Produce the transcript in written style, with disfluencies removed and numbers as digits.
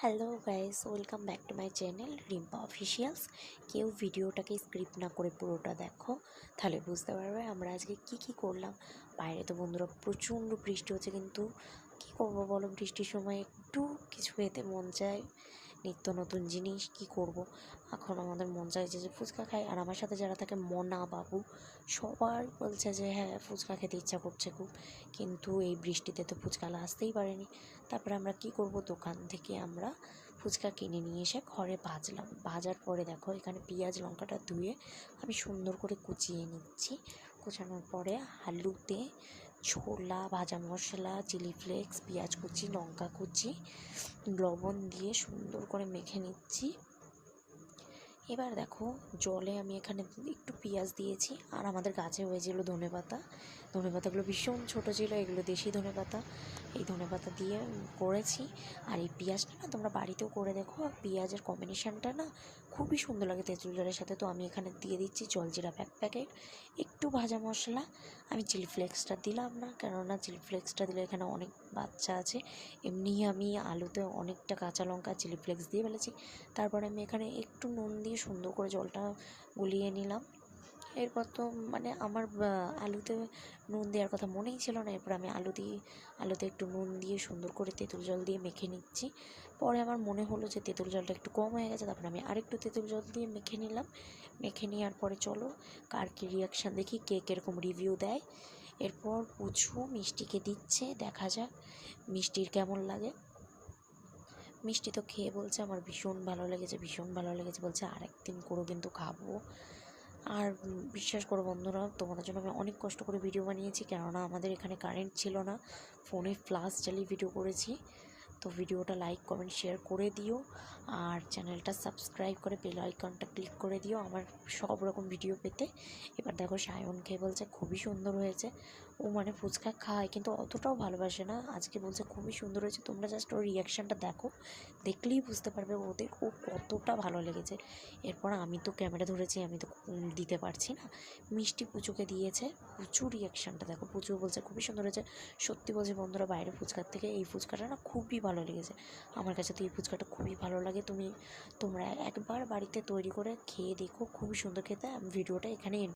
Hello guys, welcome back to my channel Rimpa officials. কেউ ভিডিওটাকে script না করে পুরোটা দেখো, তাহলে বুঝতে পারবে আমরা আজকে কি করলাম। বাইরে তো বন্ধুরা প্রচণ্ড বৃষ্টি হচ্ছে, কিন্তু কি করবো বলো, বৃষ্টির সময় একটু কিছু খেতে মন চায়, নিত্য নতুন জিনিস। কি করব, এখন আমাদের মন চাইছে যে ফুচকা খাই। আর আমার সাথে যারা থাকে, মনা বাবু, সবাই বলছে যে হ্যাঁ ফুচকা খেতে ইচ্ছা করছে খুব, কিন্তু এই বৃষ্টিতে তো ফুচকা আসতেই পারেনি। তারপরে আমরা কি করব, দোকান থেকে আমরা ফুচকা কিনে নিয়ে এসে ঘরে ভাজলাম। ভাজার পরে দেখো এখানে পেঁয়াজ লঙ্কাটা ধুয়ে আমি সুন্দর করে কুচিয়ে নিচ্ছি। কুচানোর পরে আলুতে ছোলা, ভাজা মশলা, চিলি ফ্লেক্স, পেঁয়াজ কুচি, লঙ্কা কুচি, লবণ দিয়ে সুন্দর করে মেখে নিচ্ছি। এবার দেখো জলে আমি এখানে একটু পেঁয়াজ দিয়েছি, আর আমাদের গাছে হয়েছিল ধনেপাতা। ধনেপাতাগুলো ভীষণ ছোটো ছিল, এগুলো দেশি ধনেপাতা। এই ধনেপাতা দিয়ে করেছি। আর এই পেঁয়াজটা না তোমরা বাড়িতেও করে দেখো, পেঁয়াজের কম্বিনেশানটা না খুবই সুন্দর লাগে তেঁতুল জলের সাথে। তো আমি এখানে দিয়ে দিচ্ছি জলজিরা প্যাকেট, একটু ভাজা মশলা। আমি চিলি ফ্লেক্সটা দিলাম না, কেননা চিলি ফ্লেক্সটা দিলে এখানে অনেক বাচ্চা আছে। এমনি আমি আলুতে অনেকটা কাঁচা লঙ্কা চিলি ফ্লেক্স দিয়ে ফেলেছি। তারপরে আমি এখানে একটু নুন দিয়ে সুন্দর করে জলটা গুলিয়ে নিলাম। এরপর তো মানে আমার আলুতে নুন দেওয়ার কথা মনেই ছিল না। এরপর আমি আলুতে একটু নুন দিয়ে সুন্দর করে তেঁতুল জল দিয়ে মেখে নিচ্ছি। পরে আমার মনে হলো যে তেঁতুল জলটা একটু কম হয়ে গেছে, তারপর আমি আরেকটু তেঁতুল জল দিয়ে মেখে নিলাম। মেখে নেওয়ার পরে চলো কার কী রিয়াকশান দেখি, কে কীরকম রিভিউ দেয়। এরপর পুচু মিষ্টিকে দিচ্ছে, দেখা যাক মিষ্টির কেমন লাগে। মিষ্টি তো খেয়ে বলছে আমার ভীষণ ভালো লেগেছে, ভীষণ ভালো লেগেছে, বলছে আরেকদিন করে কিন্তু খাবো। আর বিশ্বাস করো বন্ধুরা, তোমাদের জন্য আমি অনেক কষ্ট করে ভিডিও বানিয়েছি, কেননা আমাদের এখানে কারেন্ট ছিল না। ফোনে ফ্ল্যাশ চালিয়ে ভিডিও করেছি। তো ভিডিওটা লাইক কমেন্ট শেয়ার করে দিও, আর চ্যানেলটা সাবস্ক্রাইব করে বেল আইকনটা ক্লিক করে দিও আমার সব রকম ভিডিও পেতে। এবার দেখো সায়ন খেয়ে বলছে খুবই সুন্দর হয়েছে। ও মানে ফুচকা খায় কিন্তু অতটাও ভালোবাসে না, আজকে বলছে খুবই সুন্দর হয়েছে। তোমরা জাস্ট ওর রিয়াকশানটা দেখো, দেখলেই বুঝতে পারবে ও কতটা ভালো লেগেছে। এরপর আমি তো ক্যামেরা ধরেছি, আমি তো দিতে পারছি না। মিষ্টি পুচুকে দিয়েছে, পুচুর রিয়াকশানটা দেখো। পুচু বলছে খুবই সুন্দর হয়েছে। সত্যি বলছি বন্ধুরা, বাইরে ফুচকার থেকে এই ফুচকাটা না খুবই ভালো লেগেছে। আমার কাছে তো এই ফুচকাটা খুবই ভালো লাগে। তোমরা একবার বাড়িতে তৈরি করে খেয়ে দেখো, খুবই সুন্দর খেতে। আমি ভিডিওটা এখানে